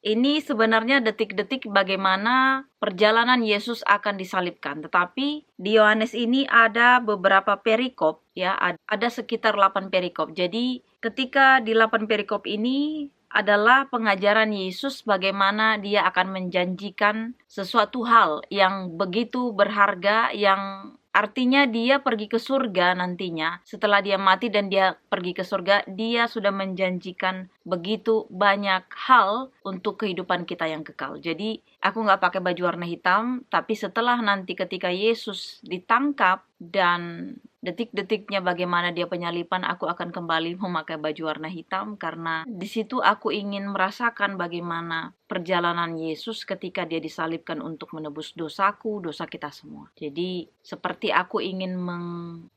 Ini sebenarnya detik-detik bagaimana perjalanan Yesus akan disalibkan. Tetapi di Yohanes ini ada beberapa perikop, ya, ada sekitar 8 perikop. Jadi ketika di 8 perikop ini adalah pengajaran Yesus bagaimana dia akan menjanjikan sesuatu hal yang begitu berharga, yang artinya dia pergi ke surga nantinya. Setelah dia mati dan dia pergi ke surga, dia sudah menjanjikan begitu banyak hal untuk kehidupan kita yang kekal. Jadi aku nggak pakai baju warna hitam, tapi setelah nanti ketika Yesus ditangkap dan detik-detiknya bagaimana dia penyaliban, aku akan kembali memakai baju warna hitam, karena di situ aku ingin merasakan bagaimana perjalanan Yesus ketika dia disalibkan untuk menebus dosaku, dosa kita semua. Jadi seperti aku ingin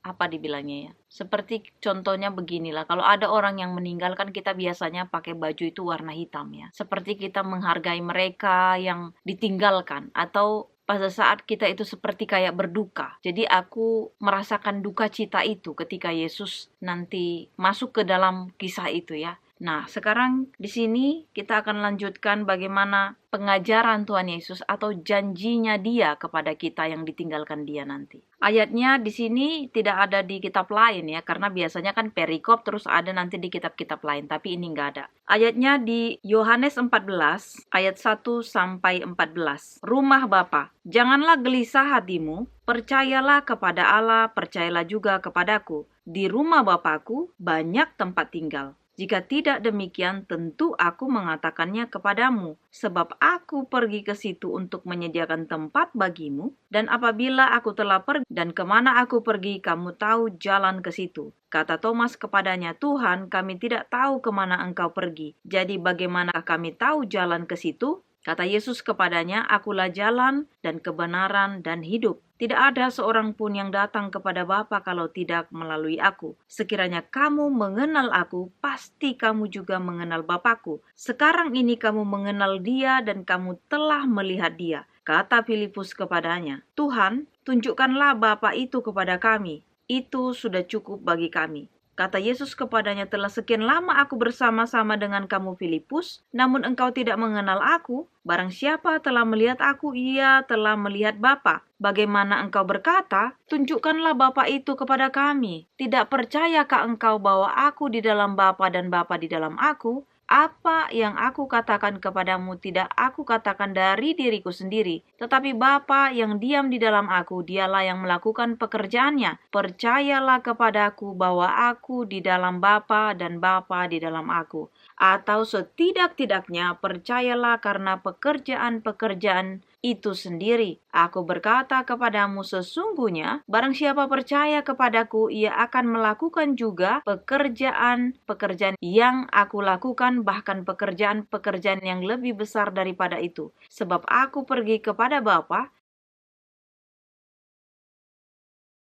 apa dibilangnya ya? Seperti contohnya beginilah, kalau ada orang yang meninggal kan kita biasanya pakai baju itu warna hitam ya. Seperti kita menghargai mereka yang ditinggalkan, atau pada saat kita itu seperti kayak berduka. Jadi aku merasakan duka cita itu ketika Yesus nanti masuk ke dalam kisah itu ya. Nah, sekarang di sini kita akan lanjutkan bagaimana pengajaran Tuhan Yesus atau janjinya dia kepada kita yang ditinggalkan dia nanti. Ayatnya di sini tidak ada di kitab lain ya, karena biasanya kan perikop terus ada nanti di kitab-kitab lain, tapi ini enggak ada. Ayatnya di Yohanes 14 ayat 1 sampai 14. Rumah Bapa, janganlah gelisah hatimu, percayalah kepada Allah, percayalah juga kepadaku. Di rumah Bapakku banyak tempat tinggal. Jika tidak demikian, tentu aku mengatakannya kepadamu, sebab aku pergi ke situ untuk menyediakan tempat bagimu, dan apabila aku telah pergi dan kemana aku pergi, kamu tahu jalan ke situ. Kata Thomas kepadanya, Tuhan, kami tidak tahu kemana engkau pergi, jadi bagaimana kami tahu jalan ke situ? Kata Yesus kepadanya, akulah jalan dan kebenaran dan hidup. Tidak ada seorang pun yang datang kepada Bapa kalau tidak melalui aku. Sekiranya kamu mengenal aku, pasti kamu juga mengenal Bapakku. Sekarang ini kamu mengenal dia dan kamu telah melihat dia. Kata Filipus kepadanya, Tuhan, tunjukkanlah Bapa itu kepada kami. Itu sudah cukup bagi kami. Kata Yesus kepadanya, telah sekian lama aku bersama-sama dengan kamu Filipus, namun engkau tidak mengenal aku. Barang siapa telah melihat aku, ia telah melihat Bapa. Bagaimana engkau berkata, tunjukkanlah Bapa itu kepada kami. Tidak percayakah engkau bahwa aku di dalam Bapa dan Bapa di dalam aku? Apa yang aku katakan kepadamu tidak aku katakan dari diriku sendiri, tetapi Bapa yang diam di dalam aku, dialah yang melakukan pekerjaannya. Percayalah kepadaku bahwa aku di dalam Bapa dan Bapa di dalam aku. Atau setidak-tidaknya percayalah karena pekerjaan-pekerjaan itu sendiri. Aku berkata kepadamu, sesungguhnya barang siapa percaya kepadaku, ia akan melakukan juga pekerjaan-pekerjaan yang aku lakukan, bahkan pekerjaan-pekerjaan yang lebih besar daripada itu. Sebab aku pergi kepada Bapa,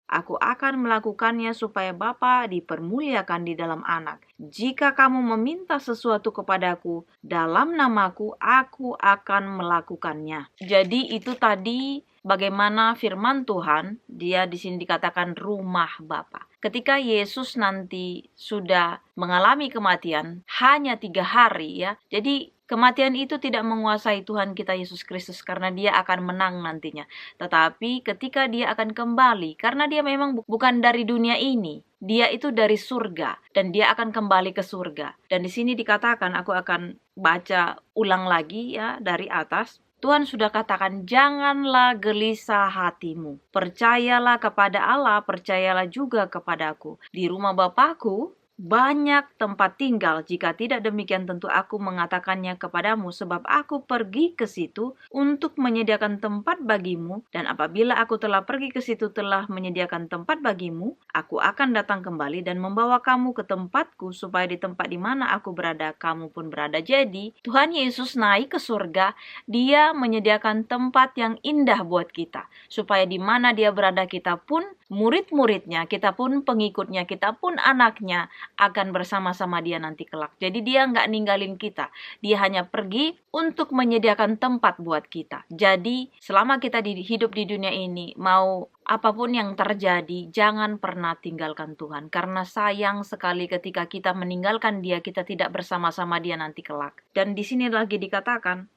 aku akan melakukannya supaya Bapa dipermuliakan di dalam Anak. Jika kamu meminta sesuatu kepadaku dalam namaku, aku akan melakukannya. Jadi itu tadi bagaimana firman Tuhan, dia di sini dikatakan rumah Bapa. Ketika Yesus nanti sudah mengalami kematian hanya 3 hari ya. Jadi kematian itu tidak menguasai Tuhan kita Yesus Kristus karena dia akan menang nantinya. Tetapi ketika dia akan kembali, karena dia memang bukan dari dunia ini, dia itu dari surga dan dia akan kembali ke surga. Dan di sini dikatakan, aku akan baca ulang lagi ya dari atas. Tuhan sudah katakan, janganlah gelisah hatimu. Percayalah kepada Allah, percayalah juga kepadaku. Di rumah Bapakku banyak tempat tinggal. Jika tidak demikian, tentu aku mengatakannya kepadamu, sebab aku pergi ke situ untuk menyediakan tempat bagimu, dan apabila aku telah pergi ke situ telah menyediakan tempat bagimu, aku akan datang kembali dan membawa kamu ke tempatku, supaya di tempat di mana aku berada, kamu pun berada. Jadi, Tuhan Yesus naik ke surga, dia menyediakan tempat yang indah buat kita, supaya di mana dia berada, kita pun murid-muridnya, kita pun pengikutnya, kita pun anaknya, akan bersama-sama dia nanti kelak. Jadi dia nggak ninggalin kita. Dia hanya pergi untuk menyediakan tempat buat kita. Jadi selama kita hidup di dunia ini, mau apapun yang terjadi, jangan pernah tinggalkan Tuhan. Karena sayang sekali ketika kita meninggalkan Dia, kita tidak bersama-sama Dia nanti kelak. Dan di sini lagi dikatakan,